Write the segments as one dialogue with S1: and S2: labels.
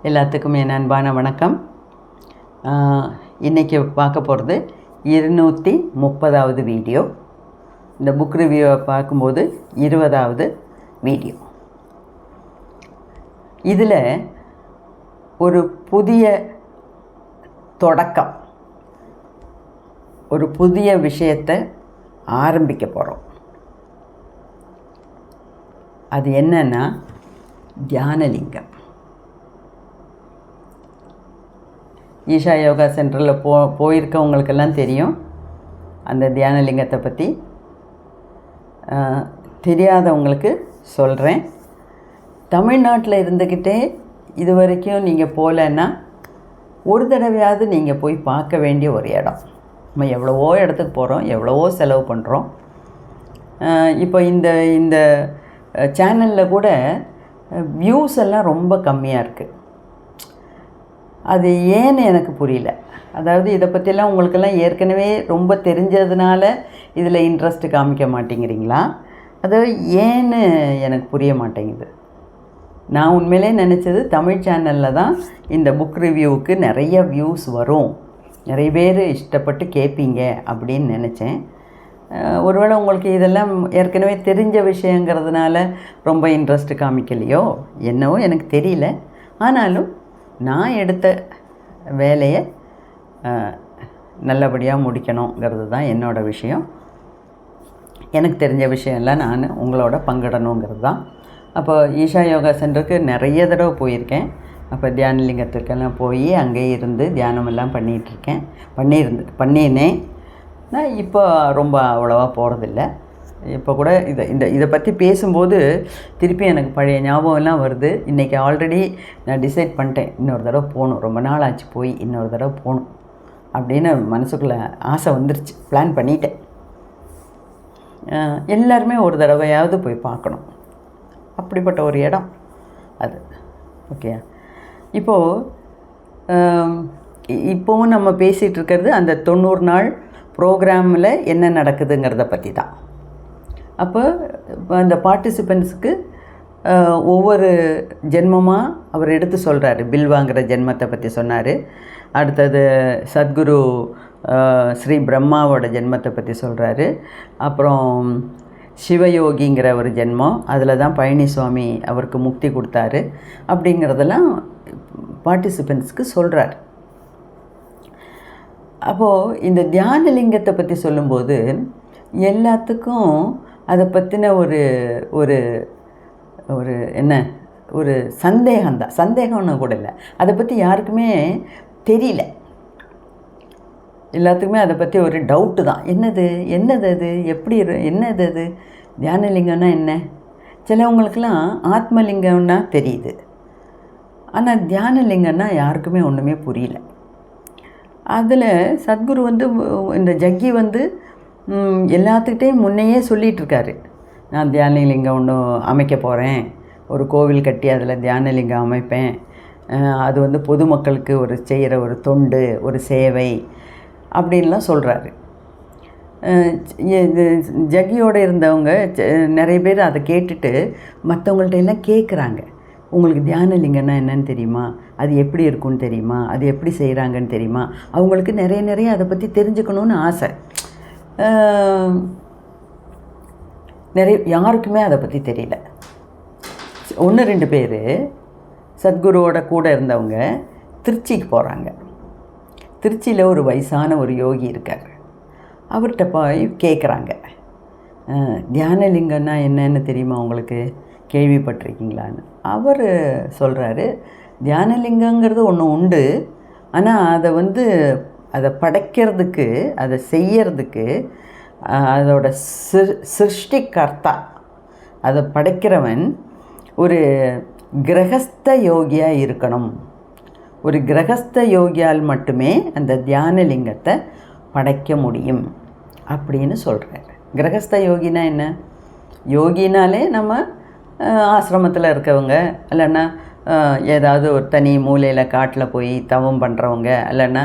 S1: எல்லாத்துக்கும் என் அன்பான வணக்கம். இன்றைக்கி பார்க்க போகிறது 230வது வீடியோ. இந்த புக் ரிவ்யூவை பார்க்கும்போது 20வது வீடியோ. இதில் ஒரு புதிய தொடக்கம், ஒரு புதிய விஷயத்தை ஆரம்பிக்க போகிறோம். அது என்னன்னா தியானலிங்கம். ஈஷா யோகா சென்டரில் போயிருக்கவங்களுக்கெல்லாம் தெரியும் அந்த தியானலிங்கத்தை பற்றி. தெரியாதவங்களுக்கு சொல்கிறேன். தமிழ்நாட்டில் இருந்துக்கிட்டே இது வரைக்கும் நீங்கள் போகலன்னா ஒரு தடவையாவது நீங்கள் போய் பார்க்க வேண்டிய ஒரு இடம். நம்ம எவ்வளவோ இடத்துக்கு போகிறோம், எவ்வளவோ செலவு பண்ணுறோம். இப்போ இந்த சேனலில் கூட வியூஸ் எல்லாம் ரொம்ப கம்மியாக இருக்குது. அது ஏன்னு எனக்கு புரியல. அதாவது இதை பற்றியெல்லாம் உங்களுக்கெல்லாம் ஏற்கனவே ரொம்ப தெரிஞ்சதுனால இதில் இன்ட்ரெஸ்ட்டு காமிக்க மாட்டேங்கிறீங்களா? அது ஏன்னு எனக்கு புரிய மாட்டேங்குது. நான் உண்மையிலே நினச்சது தமிழ் சேனலில் தான் இந்த புக் ரிவ்யூவுக்கு நிறைய வியூஸ் வரும், நிறைய பேர் இஷ்டப்பட்டு கேட்பீங்க அப்படின்னு நினச்சேன். ஒருவேளை உங்களுக்கு இதெல்லாம் ஏற்கனவே தெரிஞ்ச விஷயங்கிறதுனால ரொம்ப இன்ட்ரெஸ்ட்டு காமிக்கலையோ என்னவோ எனக்கு தெரியல. ஆனாலும் நான் எடுத்த வேலையை நல்லபடியாக முடிக்கணுங்கிறது தான் என்னோடய விஷயம். எனக்கு தெரிஞ்ச விஷயம்லாம் நான் உங்களோட பங்கிடணுங்கிறது தான். அப்போ ஈஷா யோகா சென்டருக்கு நிறைய தடவை போயிருக்கேன். அப்போ தியானலிங்கத்துக்கெல்லாம் போய் அங்கேயே இருந்து தியானமெல்லாம் பண்ணினேன். நான் இப்போ ரொம்ப அவ்வளோவா போகிறதில்ல. இப்போ கூட இதை பற்றி பேசும்போது திருப்பி எனக்கு பழைய ஞாபகம்லாம் வருது. இன்றைக்கி ஆல்ரெடி நான் டிசைட் பண்ணிட்டேன், இன்னொரு தடவை போகணும், ரொம்ப நாள் ஆச்சு போய் இன்னொரு தடவை போகணும் அப்படின்னு மனசுக்குள்ளே ஆசை வந்துருச்சு. பிளான் பண்ணிட்டேன். எல்லாருமே ஒரு தடவையாவது போய் பார்க்கணும், அப்படிப்பட்ட ஒரு இடம் அது. ஓகே, இப்போவும் நம்ம பேசிகிட்டு இருக்கிறது அந்த 90 நாள் ப்ரோக்ராமில் என்ன நடக்குதுங்கிறத பற்றி தான். அப்போ அந்த பார்ட்டிசிபெண்ட்ஸுக்கு ஒவ்வொரு ஜென்மமாக அவர் எடுத்து சொல்கிறாரு. பில்வாங்கிற ஜென்மத்தை பற்றி சொன்னார். அடுத்தது சத்குரு ஸ்ரீ பிரம்மாவோட ஜென்மத்தை பற்றி சொல்கிறாரு. அப்புறம் சிவயோகிங்கிற ஒரு ஜென்மம், அதில் தான் பழனிசுவாமி அவருக்கு முக்தி கொடுத்தாரு அப்படிங்கிறதெல்லாம் பார்ட்டிசிபெண்ட்ஸ்க்கு சொல்கிறார். அப்போது இந்த தியானலிங்கத்தை பற்றி சொல்லும்போது எல்லாத்துக்கும் அதை பற்றின ஒரு ஒரு ஒரு என்ன ஒரு சந்தேகம்தான். சந்தேகம்னு கூட இல்லை, அதை பற்றி யாருக்குமே தெரியல. எல்லாத்துக்குமே அதை பற்றி ஒரு டவுட்டு தான். என்னது அது, எப்படி என்னது அது, தியானலிங்கம்னா என்ன? சிலவங்களுக்கெல்லாம் ஆத்மலிங்கம்னா தெரியுது, ஆனால் தியானலிங்கம்னா யாருக்குமே ஒன்றுமே புரியல. அதில் சத்குரு இந்த ஜக்கி எல்லாத்துக்கிட்டையும் முன்னையே சொல்லிகிட்ருக்காரு, நான் தியானலிங்கம் ஒன்று அமைக்க போகிறேன், ஒரு கோவில் கட்டி அதில் தியானலிங்கம் அமைப்பேன், அது பொதுமக்களுக்கு செய்கிற ஒரு தொண்டு, ஒரு சேவை அப்படின்லாம் சொல்கிறாரு. ஜக்கியோடு இருந்தவங்க நிறைய பேர் அதை கேட்டுட்டு மற்றவங்கள்ட்ட எல்லாம் கேட்குறாங்க, உங்களுக்கு தியானலிங்கம்னா என்னன்னு தெரியுமா, அது எப்படி இருக்குன்னு தெரியுமா, அது எப்படி செய்கிறாங்கன்னு தெரியுமா? அவங்களுக்கு நிறைய அதை பற்றி தெரிஞ்சுக்கணுன்னு ஆசை. யாருக்குமே அதை பற்றி தெரியல. 1-2 பேர் சத்குருவோட கூட இருந்தவங்க திருச்சிக்கு போகிறாங்க. திருச்சியில் ஒரு வயசான ஒரு யோகி இருக்கார். அவர்கிட்ட போய் கேட்குறாங்க, தியானலிங்கம்னா என்னன்னு தெரியுமா உங்களுக்கு, கேள்விப்பட்டிருக்கீங்களான்னு. அவர் சொல்கிறாரு, தியானலிங்கங்கிறது ஒன்று உண்டு, ஆனால் அதை படைக்கிறதுக்கு, அதை செய்யறதுக்கு அதோட சிருஷ்டிகர்த்தா, அதை படைக்கிறவன் ஒரு கிரகஸ்த யோகியாக இருக்கணும். ஒரு கிரகஸ்த யோகியால் மட்டுமே அந்த தியானலிங்கத்தை படைக்க முடியும் அப்படின்னு சொல்கிறார். கிரகஸ்த யோகினா என்ன? யோகினாலே நம்ம ஆசிரமத்தில் இருக்கவங்க, இல்லைன்னா ஏதாவது ஒரு தனி மூலையில் காட்டில் போய் தவம் பண்ணுறவங்க, இல்லைன்னா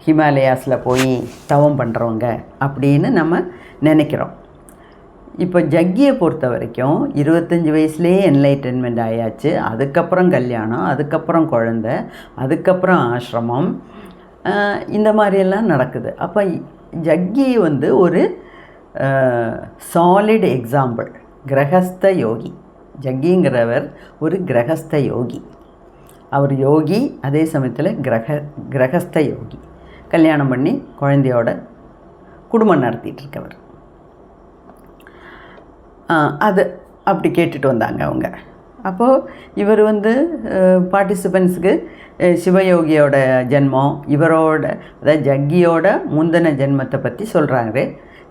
S1: ஹிமாலயாஸில் போய் தவம் பண்ணுறவங்க அப்படின்னு நம்ம நினைக்கிறோம். இப்போ ஜக்கியை பொறுத்த வரைக்கும் 25 வயசுலேயே என்லைட்டன்மெண்ட் ஆயாச்சு. அதுக்கப்புறம் கல்யாணம், அதுக்கப்புறம் குழந்தை, அதுக்கப்புறம் ஆசிரமம், இந்த மாதிரியெல்லாம் நடக்குது. அப்போ ஜக்கி வந்து ஒரு சாலிட் எக்ஸாம்பிள். கிரகஸ்த யோகி. ஜக்கிங்கிறவர் ஒரு கிரகஸ்த யோகி. அவர் யோகி, அதே சமயத்தில் கிரகஸ்த யோகி. கல்யாணம் பண்ணி குழந்தையோட குடும்பம் நடத்திட்டுருக்கவர். அது அப்படி கேட்டுட்டு வந்தாங்க அவங்க. அப்போது இவர் வந்து பார்ட்டிசிபெண்ட்ஸுக்கு சிவயோகியோட ஜென்மம், இவரோட அதாவது ஜக்கியோட முந்தின ஜென்மத்தை பற்றி சொல்கிறாங்க.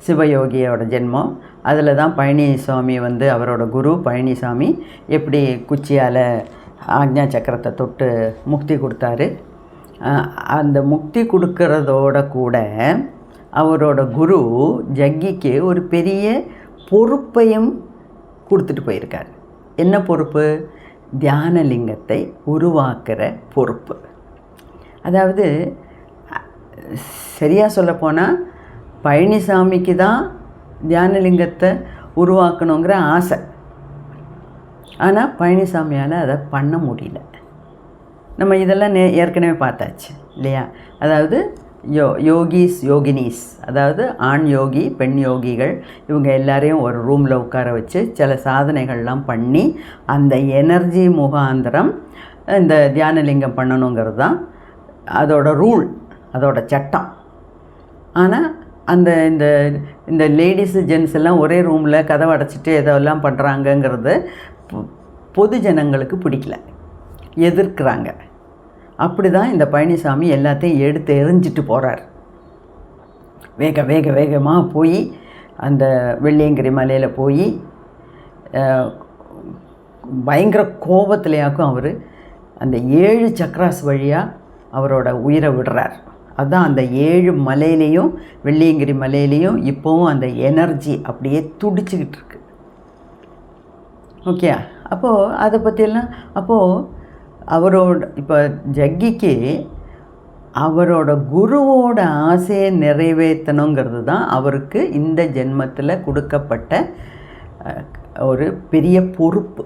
S1: சிவயோகியோட ஜென்மம், அதில் தான் பழனிசாமி வந்து அவரோட குரு பழனிசாமி எப்படி குச்சியால் ஆக்ஞா சக்கரத்தை தொட்டு முக்தி கொடுத்தாரு. அந்த முக்தி கொடுக்கறதோட கூட அவரோட குரு ஜக்கிக்கு ஒரு பெரிய பொறுப்பையும் கொடுத்துட்டு போயிருக்கார். என்ன பொறுப்பு? தியானலிங்கத்தை உருவாக்குற பொறுப்பு. அதாவது சரியாக சொல்லப்போனால் பழனிசாமிக்கு தான் தியானலிங்கத்தை உருவாக்கணுங்கிற ஆசை. ஆனால் பழனிசாமியால் அதை பண்ண முடியல. நம்ம இதெல்லாம் ஏற்கனவே பார்த்தாச்சு இல்லையா? அதாவது யோகிஸ் யோகினிஸ், அதாவது ஆண் யோகி பெண் யோகிகள், இவங்க எல்லாரையும் ஒரு ரூமில் உட்கார வச்சு சில சாதனைகள்லாம் பண்ணி அந்த எனர்ஜி முகாந்திரம் இந்த தியானலிங்கம் பண்ணணுங்கிறது தான் அதோட ரூல், அதோட சட்டம். ஆனால் அந்த இந்த இந்த லேடிஸு ஜென்ஸ் எல்லாம் ஒரே ரூமில் கதவை அடைச்சிட்டு எதெல்லாம் பண்ணுறாங்கங்கிறது பொது ஜனங்களுக்கு பிடிக்கல, எதிர்க்கிறாங்க. அப்படி தான் இந்த பழனிசாமி எல்லாத்தையும் எடுத்து எறிஞ்சிட்டு போகிறார். வேகமாக போய் அந்த வெள்ளியங்கிரி மலையில் போய் பயங்கர கோபத்திலேயாக்கும் அவர் அந்த 7 சக்ராஸ் வழியாக அவரோட உயிரை விடுறார். அதுதான் அந்த 7 மலையிலையும் வெள்ளியங்கிரி மலையிலையும் இப்போவும் அந்த எனர்ஜி அப்படியே துடிச்சிக்கிட்டு இருக்கு. ஓகே, அப்போது அதை பற்றியெல்லாம் அப்போது அவரோட இப்போ ஜக்கிக்கு அவரோட குருவோட ஆசையை நிறைவேற்றணுங்கிறது தான் அவருக்கு இந்த ஜென்மத்தில் கொடுக்கப்பட்ட ஒரு பெரிய பொறுப்பு.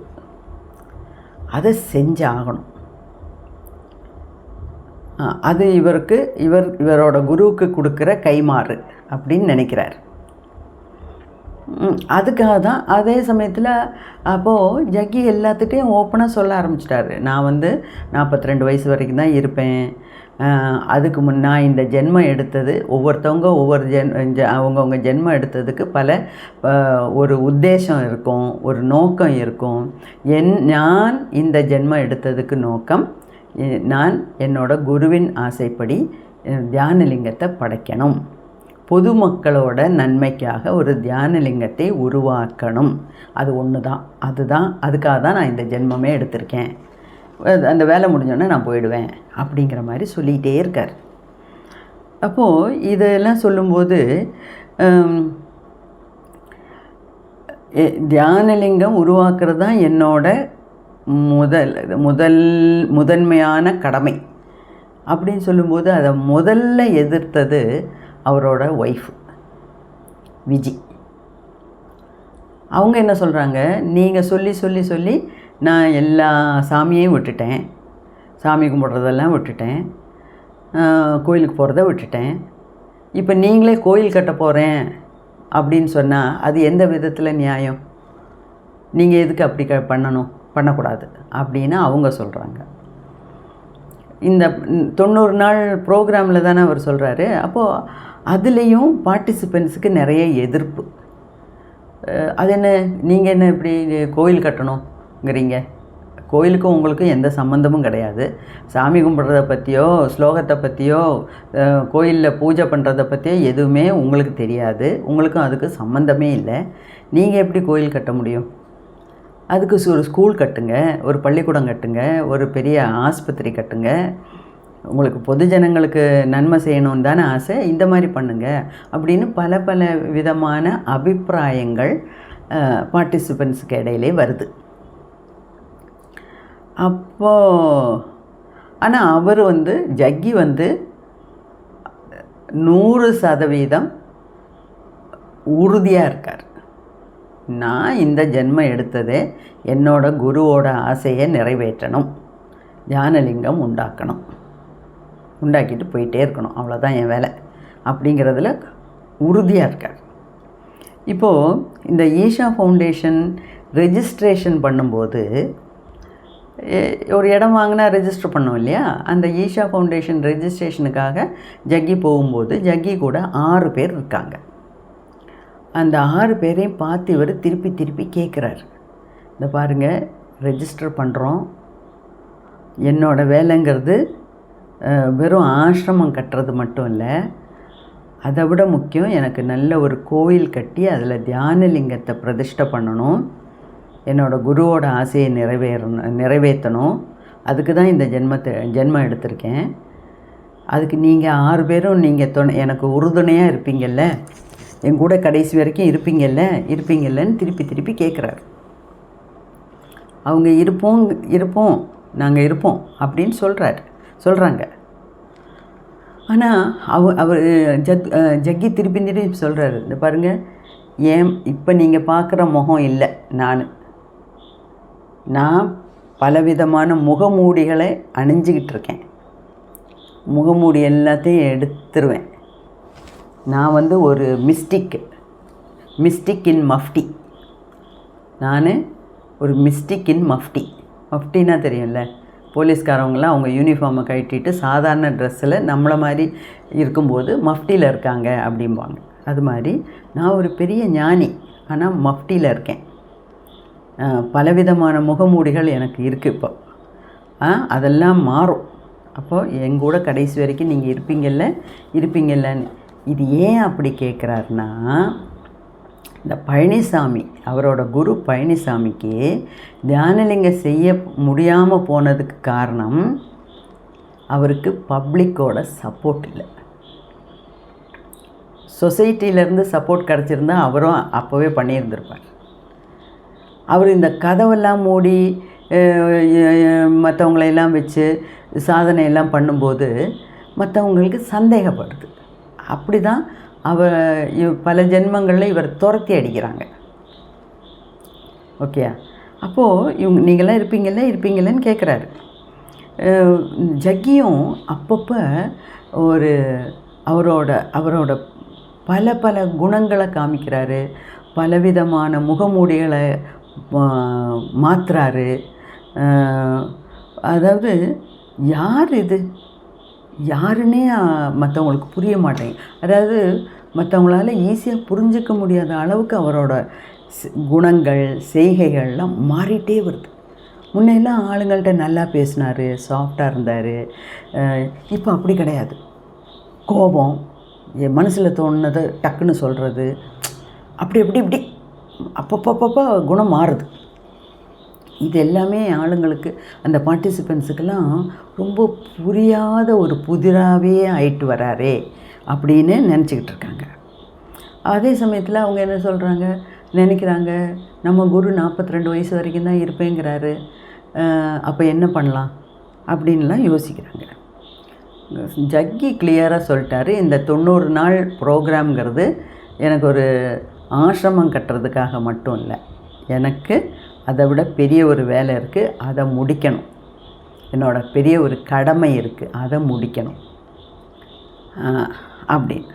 S1: அதை செஞ்சாகணும். அது இவரோட குருவுக்கு கொடுக்குற கைமாறு அப்படின்னு நினைக்கிறார். அதுக்காக தான் அதே சமயத்தில் அப்போது ஜக்கி எல்லாத்துட்டையும் ஓப்பனாக சொல்ல ஆரம்பிச்சிட்டாரு. நான் வந்து 42 வயசு வரைக்கும் தான் இருப்பேன். அதுக்கு நான் இந்த ஜென்மம் எடுத்தது ஒவ்வொருத்தவங்க ஒவ்வொரு அவங்கவுங்க ஜென்மம் எடுத்ததுக்கு பல ஒரு உத்தேசம் இருக்கும், ஒரு நோக்கம் இருக்கும். நான் இந்த ஜென்மம் எடுத்ததுக்கு நோக்கம், நான் என்னோட குருவின் ஆசைப்படி தியானலிங்கத்தை படைக்கணும், பொதுமக்களோட நன்மைக்காக ஒரு தியானலிங்கத்தை உருவாக்கணும். அது ஒன்று தான். அதுக்காக தான் நான் இந்த ஜென்மமே எடுத்திருக்கேன். அந்த வேலை முடிஞ்சோடனே நான் போயிடுவேன் அப்படிங்கிற மாதிரி சொல்லிகிட்டே இருக்கார். அப்போது இதெல்லாம் சொல்லும்போது தியானலிங்கம் உருவாக்குறது தான் என்னோட முதன்மையான கடமை அப்படின்னு சொல்லும்போது அதை முதல்ல எதிர்த்தது அவரோட ஒய்ஃப் விஜி. அவங்க என்ன சொல்கிறாங்க, நீங்கள் சொல்லி நான் எல்லா சாமியையும் விட்டுட்டேன், சாமி கும்பிட்றதெல்லாம் விட்டுட்டேன், கோயிலுக்கு போகிறத விட்டுட்டேன், இப்போ நீங்களே கோயில் கட்ட போகிறேன் அப்படின்னு சொன்னால் அது எந்த விதத்தில் நியாயம்? நீங்கள் எதுக்கு அப்படி பண்ணக்கூடாது அப்படின்னு அவங்க சொல்கிறாங்க. இந்த 90 நாள் ப்ரோக்ராமில் தானே அவர் சொல்கிறாரு. அப்போது அதுலேயும் பார்ட்டிசிபெண்ட்ஸுக்கு நிறைய எதிர்ப்பு. அது என்ன, நீங்கள் என்ன இப்படி கோயில் கட்டணுங்கிறீங்க? கோயிலுக்கும் உங்களுக்கும் எந்த சம்மந்தமும் கிடையாது. சாமி கும்பிட்றத பற்றியோ ஸ்லோகத்தை பற்றியோ கோயிலில் பூஜை பண்ணுறத பற்றியோ எதுவுமே உங்களுக்கு தெரியாது, உங்களுக்கும் அதுக்கு சம்மந்தமே இல்லை. நீங்கள் எப்படி கோயில் கட்ட முடியும்? அதுக்கு ஒரு ஸ்கூல் கட்டுங்க, ஒரு பள்ளிக்கூடம் கட்டுங்க, ஒரு பெரிய ஆஸ்பத்திரி கட்டுங்க. உங்களுக்கு பொதுஜனங்களுக்கு நன்மை செய்யணும்னு தானே ஆசை, இந்த மாதிரி பண்ணுங்க அப்படின்னு பல விதமான அபிப்பிராயங்கள் பார்ட்டிசிபெண்ட்ஸுக்கு இடையிலே வருது. அப்போது ஆனால் அவர் ஜக்கி 100% உறுதியாக இருக்கார். நான் இந்த ஜென்மம் எடுத்ததே என்னோட குருவோட ஆசையை நிறைவேற்றணும், தியானலிங்கம் உண்டாக்கணும், உண்டாக்கிட்டு போயிட்டே இருக்கணும், அவ்வளோதான் என் வேலை அப்படிங்கிறதுல உறுதியாக இருக்கார். இப்போது இந்த ஈஷா ஃபவுண்டேஷன் ரெஜிஸ்ட்ரேஷன் பண்ணும்போது ஒரு இடம் வாங்கினா ரெஜிஸ்டர் பண்ணோம் இல்லையா, அந்த ஈஷா ஃபவுண்டேஷன் ரெஜிஸ்ட்ரேஷனுக்காக ஜக்கி போகும்போது ஜக்கி கூட 6 பேர் இருக்காங்க. அந்த 6 பேரையும் பார்த்து இவர் திருப்பி திருப்பி கேட்குறாரு, இந்த பாருங்கள் ரெஜிஸ்டர் பண்ணுறோம், என்னோடய வேலைங்கிறது வெறும் ஆசிரமம் கட்டுறது மட்டும் இல்லை, அதை விட முக்கியம் எனக்கு நல்ல ஒரு கோயில் கட்டி அதில் தியானலிங்கத்தை பிரதிஷ்டை பண்ணணும், என்னோடய குருவோட ஆசையை நிறைவேற்றணும், அதுக்கு தான் இந்த ஜென்மம் எடுத்திருக்கேன், அதுக்கு நீங்கள் 6 பேரும் நீங்கள் எனக்கு உறுதுணையாக இருப்பீங்கள்ல, என் கூட கடைசி வரைக்கும் இருப்பீங்கல்லன்னு திருப்பி திருப்பி கேட்குறாரு. அவங்க இருப்போம் நாங்கள் இருப்போம் அப்படின்னு சொல்கிறாங்க. ஆனால் அவர் ஜக்கி திருப்பி சொல்கிறாரு, இந்த பாருங்கள், ஏன் இப்போ நீங்கள் பார்க்குற முகம் இல்லை, நான் பலவிதமான முகமூடிகளை அணிஞ்சிக்கிட்டு இருக்கேன், முகமூடி எல்லாத்தையும் எடுத்துருவேன், நான் ஒரு மிஸ்டிக் இன் மஃப்டி, நான் ஒரு மிஸ்டிக் இன் மஃப்டின்னா தெரியும்ல, போலீஸ்காரவங்களாம் அவங்க யூனிஃபார்மை கட்டிட்டு சாதாரண ட்ரெஸ்ஸில் நம்மளை மாதிரி இருக்கும்போது மஃப்டியில் இருக்காங்க அப்படிம்பாங்க. அது மாதிரி நான் ஒரு பெரிய ஞானி, ஆனால் மஃப்டியில் இருக்கேன், பலவிதமான முகமூடிகள் எனக்கு இருக்குது. இப்போ அதெல்லாம் மாறும், அப்போது எங்கூட கடைசி வரைக்கும் நீங்கள் இருப்பீங்கல்லன்னு. இது ஏன் அப்படி கேட்குறாருன்னா, இந்த பழனிசாமி, அவரோட குரு பழனிசாமிக்கு தியானலிங்கம் செய்ய முடியாமல் போனதுக்கு காரணம் அவருக்கு பப்ளிக்கோட சப்போர்ட் இல்லை. சொசைட்டியிலேருந்து சப்போர்ட் கிடச்சிருந்தா அவரும் அப்போவே பண்ணியிருந்திருப்பார். அவர் இந்த கதவெல்லாம் மூடி மற்றவங்களையெல்லாம் வச்சு சாதனையெல்லாம் பண்ணும்போது மற்றவங்களுக்கு சந்தேகப்படுது. அப்படி தான் பல ஜென்மங்களில் இவர் துரத்தி அடிக்கிறாங்க. ஓகே, அப்போது நீங்களாம் இருப்பீங்கல்லன்னு கேட்குறாரு. ஜக்கியும் அப்பப்போ அவரோட பல குணங்களை காமிக்கிறாரு, பலவிதமான முகமூடிகளை மாற்றுறாரு. அதாவது யார் இது யாருன்னே மற்றவங்களுக்கு புரிய மாட்டேங்க, அதாவது மற்றவங்களால ஈஸியாக புரிஞ்சிக்க முடியாத அளவுக்கு அவரோட குணங்கள் செய்கைகள்லாம் மாறிட்டே வருது. முன்னெல்லாம் ஆளுங்கள்கிட்ட நல்லா பேசினார், சாஃப்டாக இருந்தார். இப்போ அப்படி கிடையாது. கோபம், மனசில் தோணுனதை டக்குன்னு சொல்கிறது, இப்படி அப்பப்போ குணம் மாறுது. இது எல்லாமே ஆளுங்களுக்கு, அந்த பார்ட்டிசிபெண்ட்ஸுக்கெல்லாம் ரொம்ப புரியாத ஒரு புதிராகவே ஆயிட்டு வராரே அப்படின்னு நினச்சிக்கிட்டு இருக்காங்க. அதே சமயத்தில் அவங்க என்ன நினைக்கிறாங்க, நம்ம குரு 42 வயசு வரைக்கும் தான் இருப்பேங்கிறாரு, அப்போ என்ன பண்ணலாம் அப்படின்லாம் யோசிக்கிறாங்க. ஜக்கி கிளியராக சொல்லிட்டாரு, இந்த 90 நாள் ப்ரோக்ராம்ங்கிறது எனக்கு ஒரு ஆசிரமம் கட்டுறதுக்காக மட்டும் இல்லை, எனக்கு அதை விட பெரிய ஒரு வேலை இருக்குது, அதை முடிக்கணும், என்னோட பெரிய ஒரு கடமை இருக்குது, அதை முடிக்கணும் அப்படின்னு.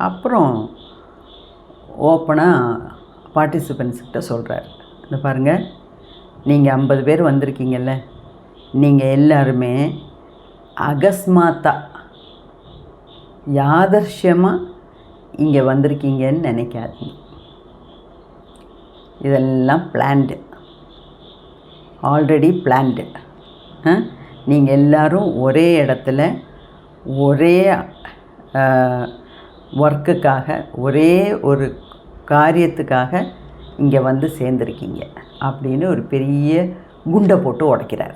S1: அப்புறம் ஓப்பனாக பார்ட்டிசிபெண்ட்ஸ்கிட்ட சொல்கிறார், இந்த பாருங்கள், நீங்கள் 50 பேர் வந்திருக்கீங்கல்ல, நீங்கள் எல்லாருமே அகஸ்மாத்தா யாதர்ஷ்யமாக இங்கே வந்திருக்கீங்கன்னு நினைக்காதீங்க, இதெல்லாம் பிளான்டு, ஆல்ரெடி பிளான்டு. நீங்கள் எல்லோரும் ஒரே இடத்துல ஒரே ஒர்க்குக்காக ஒரே ஒரு காரியத்துக்காக இங்கே வந்து சேர்ந்துருக்கீங்க அப்படின்னு ஒரு பெரிய குண்டை போட்டு உடைக்கிறார்.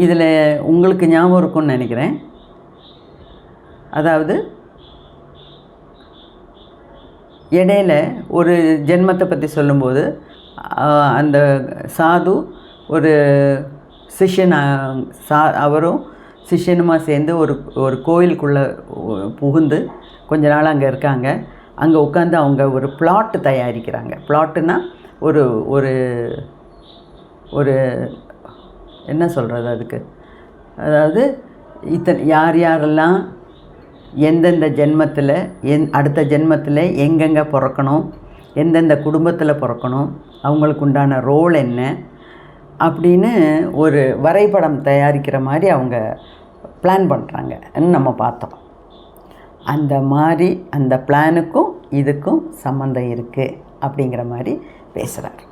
S1: இதில் உங்களுக்கு ஞாபகம் இருக்கும்னு நினைக்கிறேன், அதாவது இடையில ஒரு ஜென்மத்தை பற்றி சொல்லும்போது அந்த சாது ஒரு சிஷ்யன், அவரும் சிஷ்யனுமா சேர்ந்து ஒரு கோயிலுக்குள்ளே புகுந்து கொஞ்ச நாள் அங்கே இருக்காங்க. அங்கே உட்காந்து அவங்க ஒரு பிளாட்டு தயாரிக்கிறாங்க. பிளாட்டுன்னா ஒரு ஒரு ஒரு என்ன சொல்கிறது அதுக்கு, அதாவது யார் யாரெல்லாம் எந்தெந்த ஜென்மத்தில் அடுத்த ஜென்மத்தில் எங்கெங்கே பிறக்கணும், எந்தெந்த குடும்பத்தில் பிறக்கணும், அவங்களுக்கு உண்டான ரோல் என்ன அப்படின்னு ஒரு வரைபடம் தயாரிக்கிற மாதிரி அவங்க பிளான் பண்ணுறாங்கன்னு நம்ம பார்த்தோம். அந்த மாதிரி அந்த பிளானுக்கும் இதுக்கும் சம்மந்தம் இருக்குது அப்படிங்கிற மாதிரி பேசுகிறார்.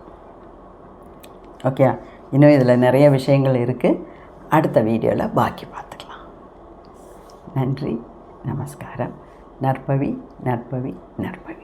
S1: ஓகே, இன்னும் இதில் நிறைய விஷயங்கள் இருக்குது. அடுத்த வீடியோவில் பாக்கி பார்த்துக்கலாம். நன்றி, நமஸ்காரம். நற்பவி நற்பவி நற்பவி.